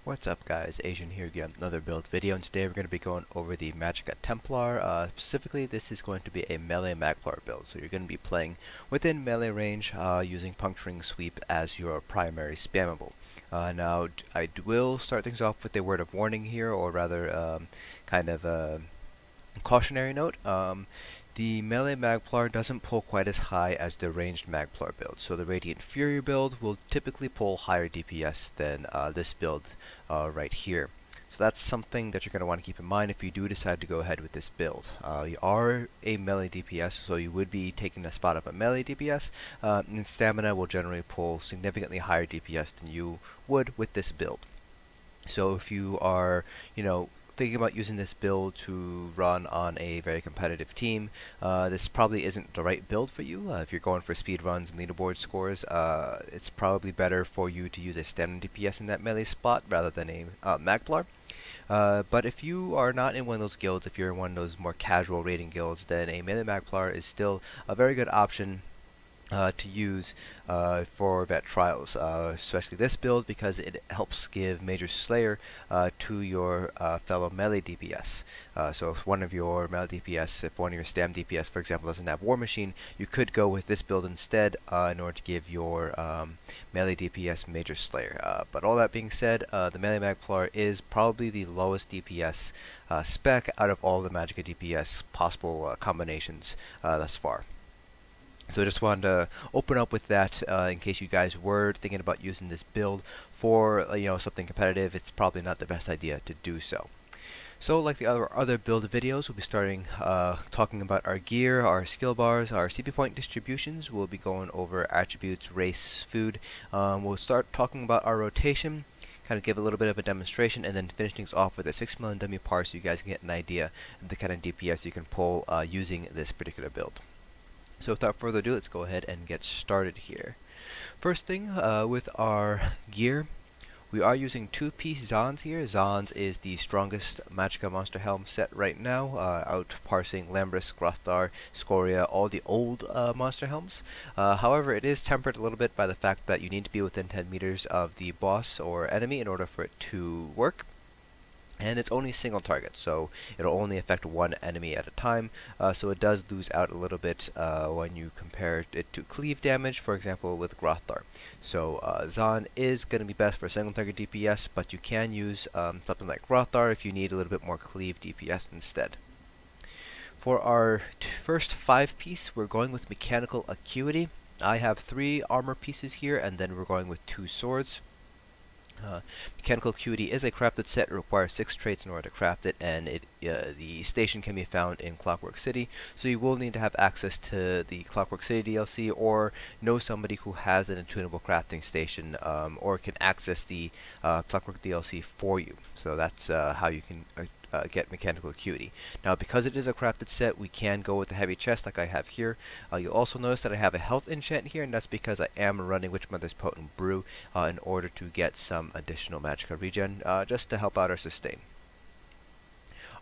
What's up guys, Asian here again, another build video, and today we're going to be going over the Magicka Templar. Specifically this is going to be a melee Magplar build, so you're going to be playing within melee range using Puncturing Sweep as your primary spammable. Now I will start things off with a word of warning here, or rather kind of a cautionary note. The melee Magplar doesn't pull quite as high as the ranged Magplar build, so the Radiant Fury build will typically pull higher DPS than this build right here. So that's something that you're going to want to keep in mind if you do decide to go ahead with this build. You are a melee DPS, so you would be taking the spot of a melee DPS, and stamina will generally pull significantly higher DPS than you would with this build. So if you are, thinking about using this build to run on a very competitive team, this probably isn't the right build for you. If you're going for speed runs and leaderboard scores, it's probably better for you to use a standard DPS in that melee spot rather than a Magplar. But if you are not in one of those guilds, if you're in one of those more casual raiding guilds, then a melee Magplar is still a very good option to use for vet trials, especially this build, because it helps give Major Slayer to your fellow melee DPS. So if one of your melee DPS, if one of your stam DPS, for example, doesn't have War Machine, you could go with this build instead in order to give your melee DPS Major Slayer. But all that being said, the melee Magplar is probably the lowest DPS spec out of all the Magicka DPS possible combinations thus far. So I just wanted to open up with that in case you guys were thinking about using this build for something competitive. It's probably not the best idea to do so. So like the other build videos, we'll be starting talking about our gear, our skill bars, our CP point distributions. We'll be going over attributes, race, food. We'll start talking about our rotation, kind of give a little bit of a demonstration, and then finish things off with a 6 million dummy par so you guys can get an idea of the kind of DPS you can pull using this particular build. So without further ado, let's go ahead and get started here. First thing, with our gear, we are using two-piece Zaans here. Zaans is the strongest Magicka monster helm set right now, outparsing Lambris, Grothdarr, Scoria, all the old monster helms. However, it is tempered a little bit by the fact that you need to be within 10 meters of the boss or enemy in order for it to work. And it's only single target, so it'll only affect one enemy at a time, so it does lose out a little bit when you compare it to cleave damage, for example with Grothdarr. So Zaan is going to be best for single target DPS, but you can use something like Grothdarr if you need a little bit more cleave DPS instead. For our first 5-piece, we're going with Mechanical Acuity. I have 3 armor pieces here, and then we're going with 2 swords. Mechanical Acuity is a crafted set. It requires 6 traits in order to craft it, and the station can be found in Clockwork City, so you will need to have access to the Clockwork City DLC or know somebody who has an attunable crafting station or can access the Clockwork DLC for you. So that's how you can get Mechanical Acuity. Now, because it is a crafted set, we can go with the heavy chest like I have here. You'll also notice that I have a health enchant here, and that's because I am running Witchmother's Potent Brew in order to get some additional Magicka regen, just to help out our sustain.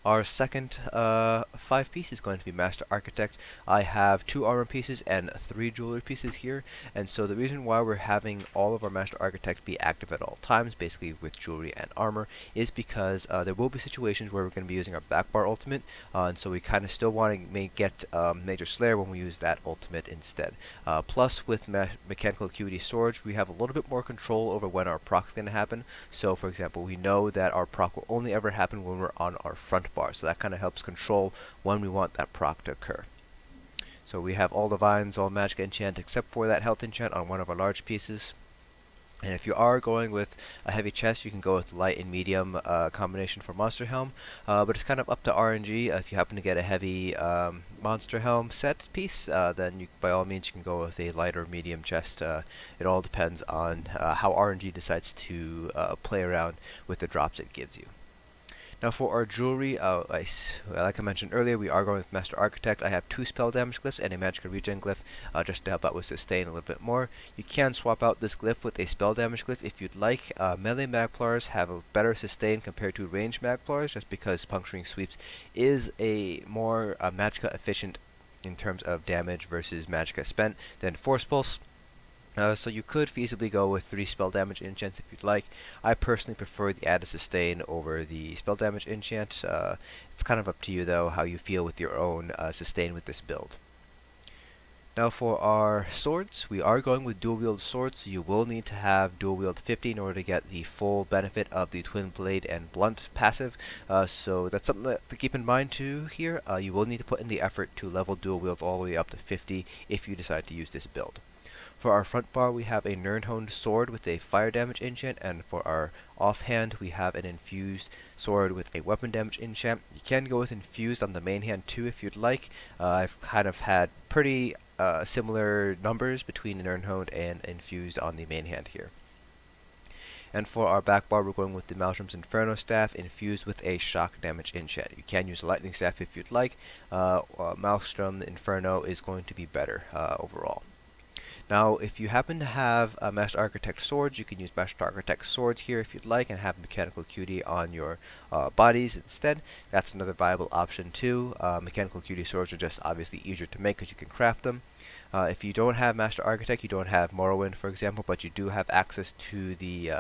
Our second 5-piece is going to be Master Architect. I have 2 armor pieces and 3 jewelry pieces here, and so the reason why we're having all of our Master Architect be active at all times, basically with jewelry and armor, is because there will be situations where we're going to be using our backbar ultimate, and so we kind of still want to get Major Slayer when we use that ultimate instead. Plus, with Mechanical Acuity Swords, we have a little bit more control over when our proc is going to happen. So, for example, we know that our proc will only ever happen when we're on our front bar, so that kind of helps control when we want that proc to occur. So we have all the vines, all Magicka enchant except for that health enchant on one of our large pieces. And if you are going with a heavy chest, you can go with light and medium combination for monster helm, but it's kind of up to RNG. If you happen to get a heavy monster helm set piece, then by all means you can go with a light or medium chest. It all depends on how RNG decides to play around with the drops it gives you. Now for our jewelry, like I mentioned earlier, we are going with Master Architect. I have 2 spell damage glyphs and a Magicka regen glyph just to help out with sustain a little bit more. You can swap out this glyph with a spell damage glyph if you'd like. Melee Magplars have a better sustain compared to ranged Magplars, just because Puncturing Sweeps is a more Magicka efficient in terms of damage versus Magicka spent than Force Pulse. So you could feasibly go with 3 spell damage enchants if you'd like. I personally prefer the added sustain over the spell damage enchant. It's kind of up to you though how you feel with your own sustain with this build. Now for our swords, we are going with dual wield swords, so you will need to have dual wield 50 in order to get the full benefit of the twin blade and blunt passive. So that's something to keep in mind too here. You will need to put in the effort to level dual wield all the way up to 50 if you decide to use this build. For our front bar, we have a nirn-honed sword with a fire damage enchant, and for our offhand, we have an infused sword with a weapon damage enchant. You can go with infused on the main hand too if you'd like. I've kind of had pretty similar numbers between nirn-honed and infused on the main hand here. And for our back bar, we're going with the Maelstrom Inferno staff infused with a shock damage enchant. You can use a lightning staff if you'd like. Maelstrom Inferno is going to be better overall. Now, if you happen to have Master Architect swords, you can use Master Architect swords here if you'd like, and have Mechanical Acuity on your bodies instead. That's another viable option too. Mechanical Acuity swords are just obviously easier to make because you can craft them. If you don't have Master Architect, you don't have Morrowind, for example, but you do have access to the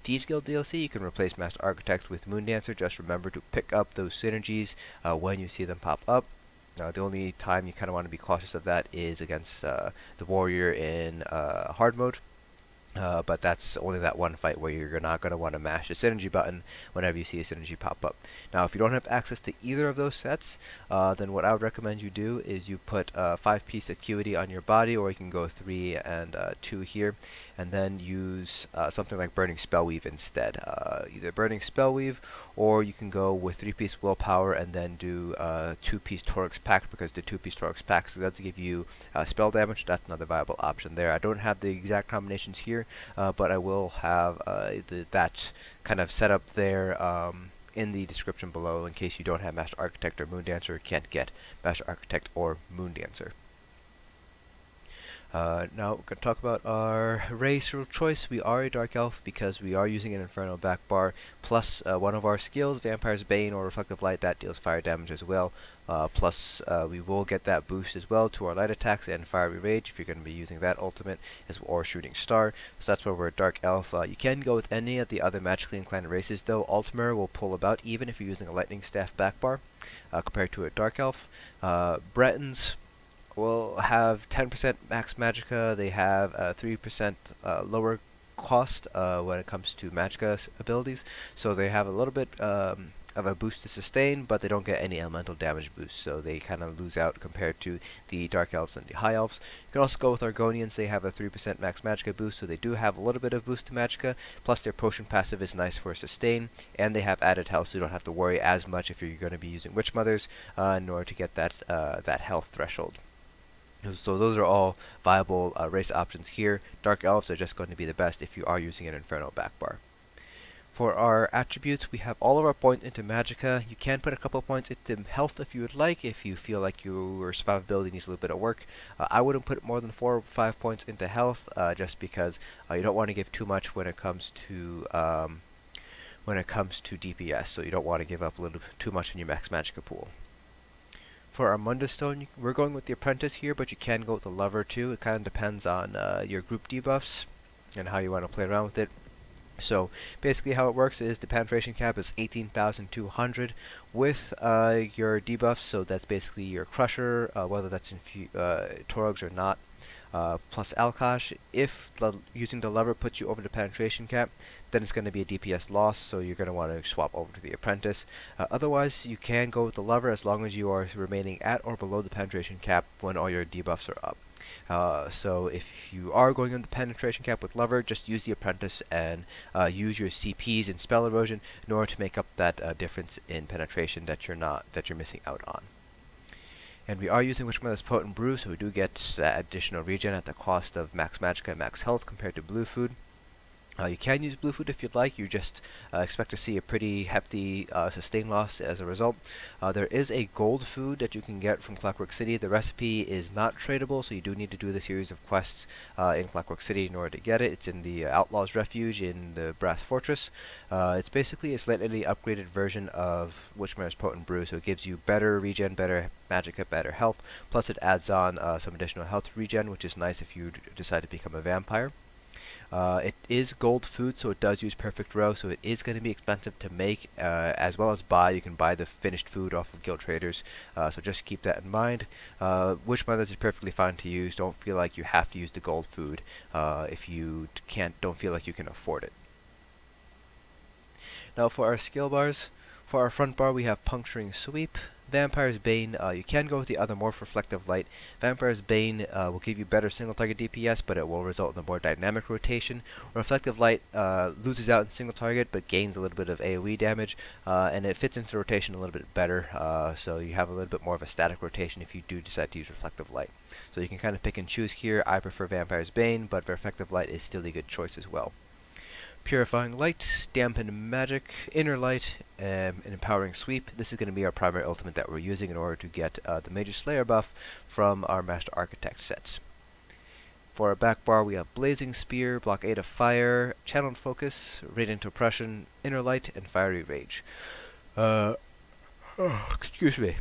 Thieves Guild DLC, you can replace Master Architect with Moondancer. Just remember to pick up those synergies when you see them pop up. The only time you kind of want to be cautious of that is against the warrior in hard mode. But that's only that one fight where you're not going to want to mash the synergy button whenever you see a synergy pop up. Now, if you don't have access to either of those sets, then what I would recommend you do is you put 5-piece Acuity on your body, or you can go 3 and 2 here, and then use something like Burnign Spellweave instead. Either Burnign Spellweave, or you can go with 3-piece Willpower and then do 2-piece Torix Pact, because the 2-piece Torix Pact does give you spell damage. That's another viable option there. I don't have the exact combinations here, but I will have that kind of set up there in the description below in case you don't have Master Architect or Moondancer, or can't get Master Architect or Moondancer. Now we're going to talk about our race of choice. We are a Dark Elf because we are using an Inferno back bar, plus one of our skills, Vampire's Bane or Reflective Light, that deals fire damage as well. Plus we will get that boost as well to our light attacks and Fiery Rage if you're going to be using that ultimate, or Shooting Star. So that's where we're a Dark Elf. You can go with any of the other magically inclined races though. Ultimer will pull about even if you're using a Lightning Staff back bar compared to a Dark Elf. Bretons will have 10% max magicka. They have 3% lower cost when it comes to magicka abilities, so they have a little bit of a boost to sustain, but they don't get any elemental damage boost, so they kind of lose out compared to the Dark Elves and the High Elves. You can also go with Argonians. They have a 3% max magicka boost, so they do have a little bit of boost to magicka, plus their potion passive is nice for sustain, and they have added health, so you don't have to worry as much if you're going to be using Witchmothers in order to get that health threshold. So those are all viable race options here. Dark Elves are just going to be the best if you are using an Inferno back bar. For our attributes, we have all of our points into magicka. You can put a couple of points into health if you would like, if you feel like your survivability needs a little bit of work. I wouldn't put more than 4 or 5 points into health, just because you don't want to give too much when it comes to DPS. So you don't want to give up a little too much in your max magicka pool. For our Mundo Stone, we're going with the Apprentice here, but you can go with the Lover too. It kind of depends on your group debuffs and how you want to play around with it. So basically how it works is the penetration cap is 18,200 with your debuffs, so that's basically your Crusher, whether that's Torogs or not, plus Alkash. If using the Lover puts you over the penetration cap, then it's going to be a DPS loss, so you're going to want to swap over to the Apprentice. Otherwise, you can go with the Lover as long as you are remaining at or below the penetration cap when all your debuffs are up. So if you are going on the penetration cap with Lover, just use the Apprentice and use your CPs and Spell Erosion in order to make up that difference in penetration that you're missing out on. And we are using Witchmother's Potent Brew, so we do get additional regen at the cost of max magicka and max health compared to blue food. You can use blue food if you'd like. You just expect to see a pretty hefty sustain loss as a result. There is a gold food that you can get from Clockwork City. The recipe is not tradable, so you do need to do the series of quests in Clockwork City in order to get it. It's in the Outlaw's Refuge in the Brass Fortress. It's basically a slightly upgraded version of Witchmother's Potent Brew, so it gives you better regen, better Magicka, better health, plus it adds on some additional health regen, which is nice if you decide to become a vampire. It is gold food, so it does use perfect row, so it is going to be expensive to make as well as buy. You can buy the finished food off of guild traders, so just keep that in mind. Witchmothers is perfectly fine to use. Don't feel like you have to use the gold food if you don't feel like you can afford it. Now for our skill bars, for our front bar we have Puncturing Sweep, Vampire's Bane. You can go with the other Morph Reflective Light. Vampire's Bane will give you better single target DPS, but it will result in a more dynamic rotation. Reflective Light loses out in single target, but gains a little bit of AoE damage, and it fits into the rotation a little bit better, so you have a little bit more of a static rotation if you do decide to use Reflective Light. So you can kind of pick and choose here. I prefer Vampire's Bane, but Reflective Light is still a good choice as well. Purifying Light, Dampen Magic, Inner Light, and Empowering Sweep. This is going to be our primary ultimate that we're using in order to get the Major Slayer buff from our Master Architect sets. For our back bar, we have Blazing Spear, Blockade of Fire, Channeled Focus, Radiant Oppression, Inner Light, and Fiery Rage. Excuse me.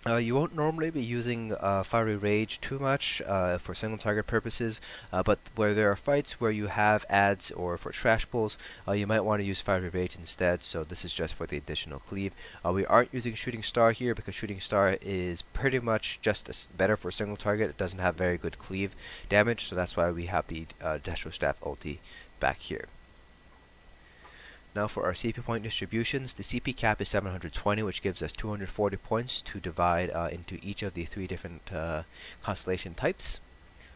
You won't normally be using Fiery Rage too much for single target purposes, but where there are fights where you have adds or for trash pulls, you might want to use Fiery Rage instead, so this is just for the additional cleave. We aren't using Shooting Star here because Shooting Star is pretty much just better for single target. It doesn't have very good cleave damage, so that's why we have the Destro Staff ulti back here. Now for our CP point distributions, the CP cap is 720, which gives us 240 points to divide into each of the 3 different constellation types.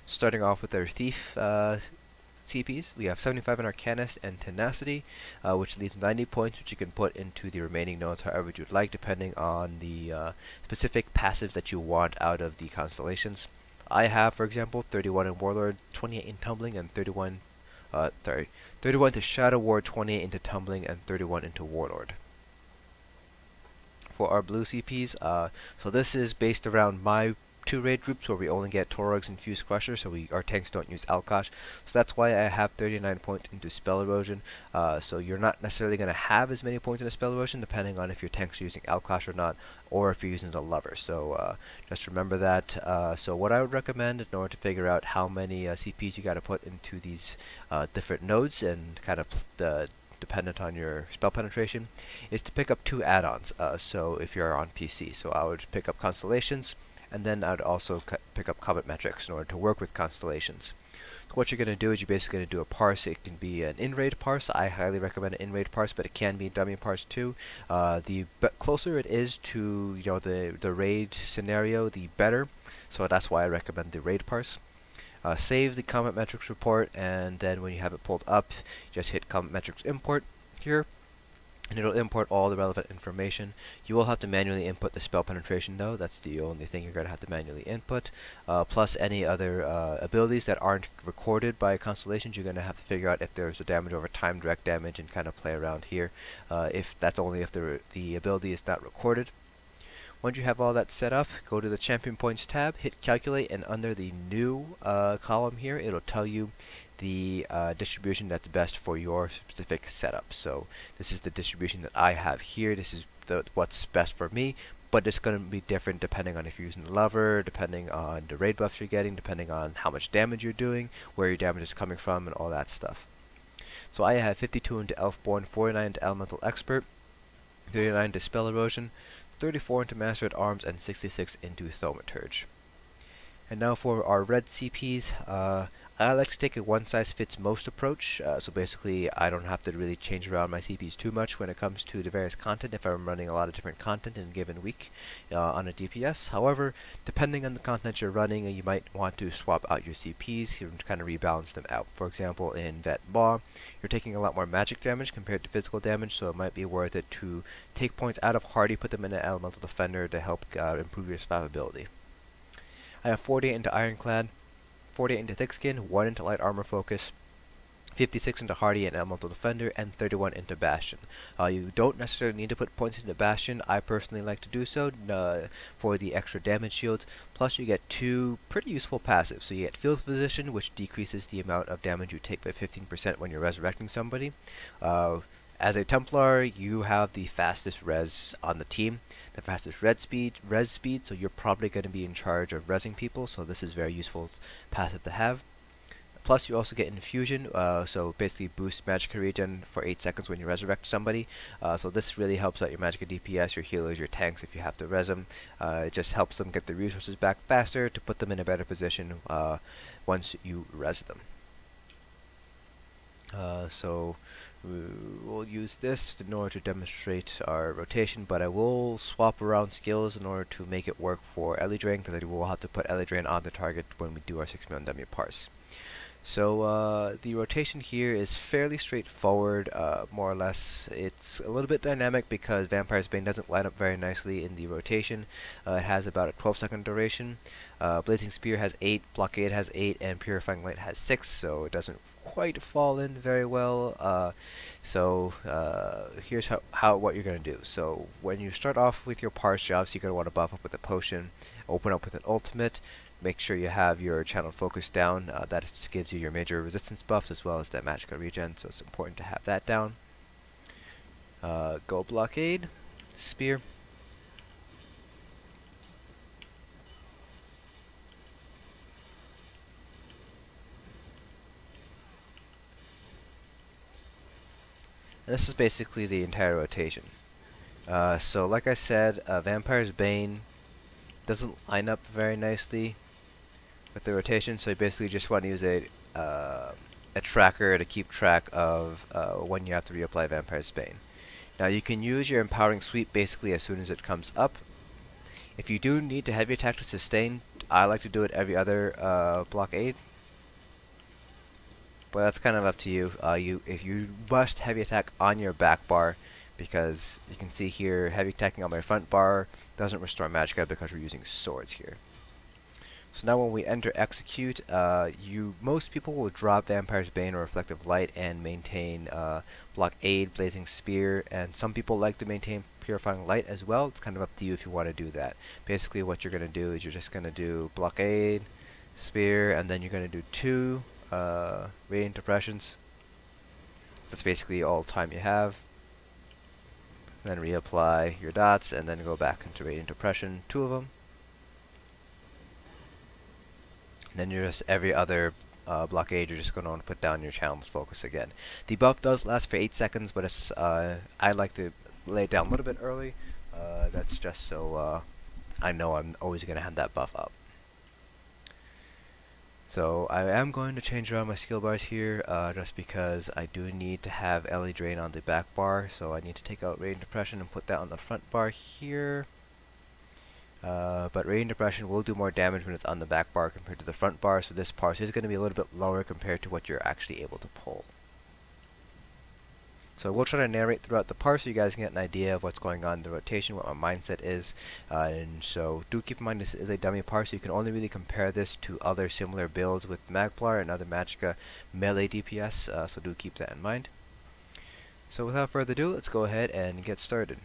Starting off with our Thief CPs, we have 75 in Arcanist and Tenacity, which leaves 90 points, which you can put into the remaining nodes however you'd like, depending on the specific passives that you want out of the constellations. I have, for example, 31 in Warlord, 28 in Tumbling, and 31 to Shadow Ward, 28 into Tumbling, and 31 into Warlord. For our blue CPs, so this is based around my 2 raid groups where we only get Torog's Infused Crusher, so our tanks don't use Alkosh. So that's why I have 39 points into Spell Erosion. So you're not necessarily going to have as many points into Spell Erosion depending on if your tanks are using Alkosh or not, or if you're using the Lover. So just remember that. So what I would recommend in order to figure out how many CPs you got to put into these different nodes and kind of dependent on your spell penetration is to pick up 2 add-ons. So if you're on PC, so I would pick up Constellations, and then I'd also pick up Comet Metrics in order to work with constellations. So what you're going to do is you're basically going to do a parse. It can be an in-raid parse. I highly recommend an in-raid parse, but it can be a dummy parse too. The closer it is to the raid scenario, the better. So that's why I recommend the raid parse. Save the Comet Metrics report, and then when you have it pulled up, just hit Comet Metrics import here, and it'll import all the relevant information. You will have to manually input the spell penetration though. That's the only thing you're going to have to manually input. Plus any other abilities that aren't recorded by constellations, you're going to have to figure out if there's a damage over time, direct damage, and kind of play around here. If that's only if the ability is not recorded. Once you have all that set up, go to the Champion Points tab, hit Calculate, and under the New column here, it'll tell you the distribution that's best for your specific setup. So this is the distribution that I have here. This is what's best for me, but it's going to be different depending on if you're using the Lover, depending on the raid buffs you're getting, depending on how much damage you're doing, where your damage is coming from, and all that stuff. So I have 52 into Elfborn, 49 into Elemental Expert, 39 into Spell Erosion, 34 into Master at Arms, and 66 into Thaumaturge. And now for our red CPs, I like to take a one-size-fits-most approach, so basically I don't have to really change around my CPs too much when it comes to the various content if I'm running a lot of different content in a given week on a DPS. However, depending on the content you're running, you might want to swap out your CPs to kind of rebalance them out. For example, in Vet Maw, you're taking a lot more magic damage compared to physical damage, so it might be worth it to take points out of Hardy, put them in an Elemental Defender to help improve your survivability. I have 48 into Ironclad, 48 into Thick Skin, 1 into Light Armor Focus, 56 into Hardy and Elemental Defender, and 31 into Bastion. You don't necessarily need to put points into Bastion. I personally like to do so for the extra damage shield. Plus you get 2 pretty useful passives. So you get Field Physician, which decreases the amount of damage you take by 15% when you're resurrecting somebody. As a Templar, you have the fastest res on the team, the fastest res speed, so you're probably going to be in charge of resing people, so this is very useful passive to have. Plus you also get Infusion, so basically boost Magicka regen for 8 seconds when you resurrect somebody. So this really helps out your Magicka DPS, your healers, your tanks if you have to res them. It just helps them get the resources back faster to put them in a better position once you res them. So we'll use this in order to demonstrate our rotation, but I will swap around skills in order to make it work for Ellie Drain, because I will have to put Ellie Drain on the target when we do our 6 million dummy parse. So the rotation here is fairly straightforward, more or less. It's a little bit dynamic because Vampire's Bane doesn't line up very nicely in the rotation. It has about a 12-second duration. Blazing Spear has 8, Blockade has 8, and Purifying Light has 6, so it doesn't quite fall in very well. Here's what you're going to do. So when you start off with your parse, you're obviously going to want to buff up with a potion, open up with an ultimate. Make sure you have your channel focus down. That gives you your major resistance buffs as well as that Magicka regen, so it's important to have that down. Go Blockade, Spear. And this is basically the entire rotation. So like I said, Vampire's Bane doesn't line up very nicely with the rotation, so you basically just want to use a tracker to keep track of when you have to reapply Vampire's Bane. Now you can use your Empowering Sweep basically as soon as it comes up. If you do need to heavy attack to sustain, I like to do it every other Blockade. But that's kind of up to you. If you must heavy attack on your back bar, because you can see here heavy attacking on my front bar doesn't restore Magicka because we're using swords here. So now when we enter Execute, most people will drop Vampire's Bane or Reflective Light and maintain Blockade, Blazing Spear, and some people like to maintain Purifying Light as well. It's kind of up to you if you want to do that. Basically what you're going to do is you're just going to do Blockade, Spear, and then you're going to do 2 Radiant Depressions. That's basically all time you have. And then reapply your dots and then go back into Radiant Depression, 2 of them. And then you're just every other Blockade, you're just going to want to put down your channel's focus again. The buff does last for 8 seconds, but it's I like to lay it down a little bit early. That's just so I know I'm always going to have that buff up. So I am going to change around my skill bars here, just because I do need to have Ellie Drain on the back bar, so I need to take out Radiant Depression and put that on the front bar here. But Radiant Depression will do more damage when it's on the back bar compared to the front bar, so this parse is going to be a little bit lower compared to what you're actually able to pull. So we'll try to narrate throughout the parse so you guys can get an idea of what's going on in the rotation, what my mindset is. And so do keep in mind this is a dummy parse, so you can only really compare this to other similar builds with Magplar and other Magicka melee DPS, so do keep that in mind. So without further ado, let's go ahead and get started.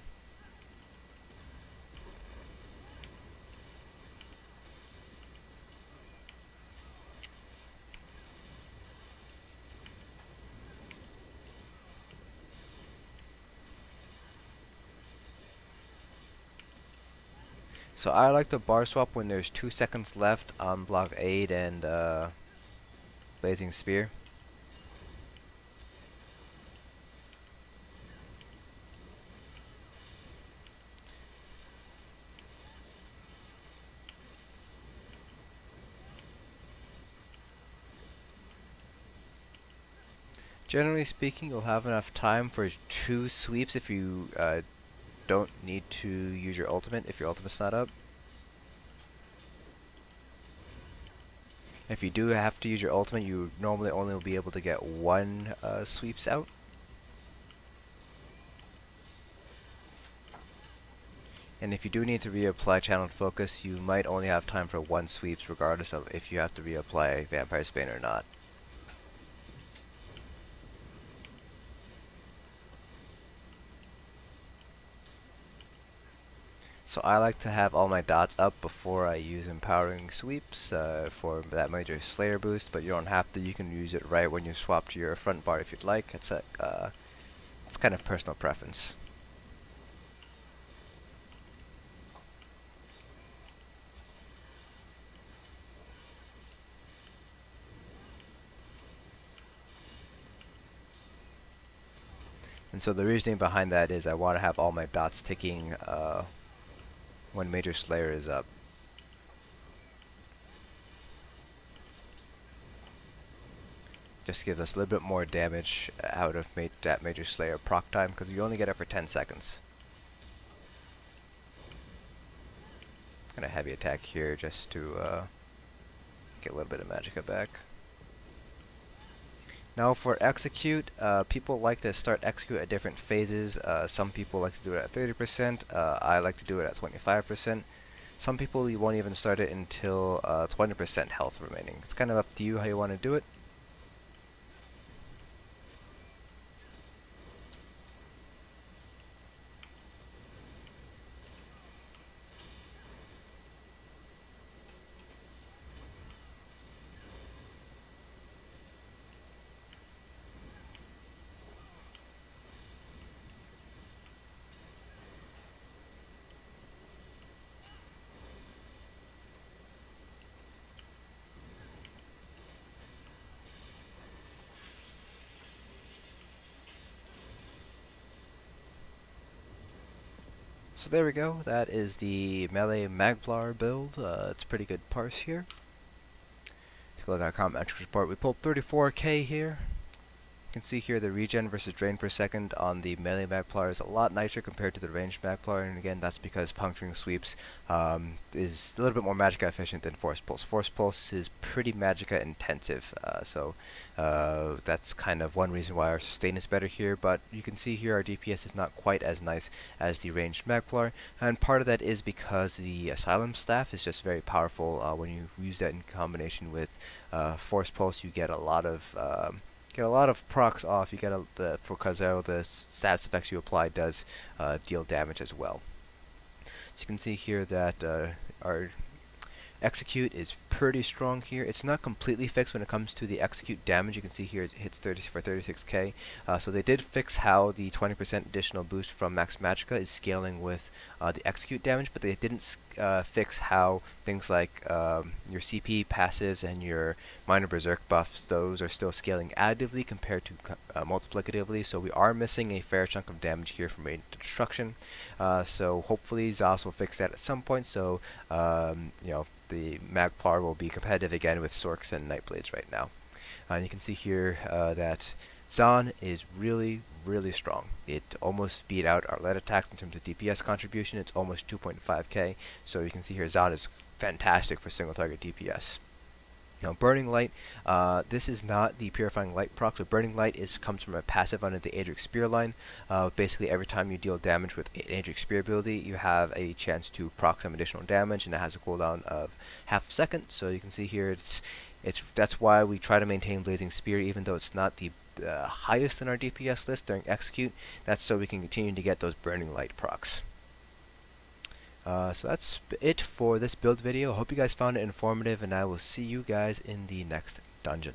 So I like to bar swap when there's 2 seconds left on Blockade and Blazing Spear. Generally speaking, you'll have enough time for 2 sweeps if you don't need to use your ultimate if your ultimate's not up. If you do have to use your ultimate, you normally only will be able to get 1 sweeps out. And if you do need to reapply Channeled Focus, you might only have time for 1 sweeps regardless of if you have to reapply Vampire's Bane or not. So I like to have all my dots up before I use empowering sweeps for that major slayer boost, but you don't have to. You can use it right when you swap to your front bar if you'd like. It's kind of personal preference. And so the reasoning behind that is I want to have all my dots ticking when Major Slayer is up. Just gives us a little bit more damage out of that Major Slayer proc time, because you only get it for 10 seconds. Gonna heavy attack here just to get a little bit of Magicka back. Now for execute, people like to start execute at different phases. Some people like to do it at 30%. I like to do it at 25%. Some people you won't even start it until 20% health remaining. It's kind of up to you how you want to do it. So there we go, that is the melee Magplar build. It's a pretty good parse here. Take a look at our combat metrics report. We pulled 34k here. You can see here the regen versus drain per second on the melee Magplar is a lot nicer compared to the ranged Magplar, and again that's because puncturing sweeps is a little bit more Magicka efficient than Force Pulse. Force Pulse is pretty Magicka intensive, so that's kind of one reason why our sustain is better here, but you can see here our DPS is not quite as nice as the ranged Magplar, and part of that is because the Asylum Staff is just very powerful. When you use that in combination with Force Pulse, you get a lot of procs off. You get because the status effects you apply does deal damage as well. So you can see here that our execute is pretty strong here. It's not completely fixed when it comes to the execute damage. You can see here it hits 36k. So they did fix how the 20% additional boost from Max Magicka is scaling with the execute damage, but they didn't fix how things like your CP passives and your minor berserk buffs, those are still scaling additively compared to multiplicatively. So we are missing a fair chunk of damage here from Radiant Destruction. So hopefully Zaan will fix that at some point. So you know, the Magplar will be competitive again with Sorks and Nightblades right now. And you can see here that Zaan is really strong. It almost beat out our lead attacks in terms of DPS contribution. It's almost 2.5k. So you can see here Zaan is fantastic for single target DPS. Now Burning Light, this is not the Purifying Light proc, so Burning Light comes from a passive under the Adric Spear line. Basically every time you deal damage with an Adric Spear ability, you have a chance to proc some additional damage, and it has a cooldown of half a second. So you can see here that's why we try to maintain Blazing Spear even though it's not the highest in our DPS list during execute. That's so we can continue to get those Burning Light procs. So that's it for this build video. I hope you guys found it informative, and I will see you guys in the next dungeon.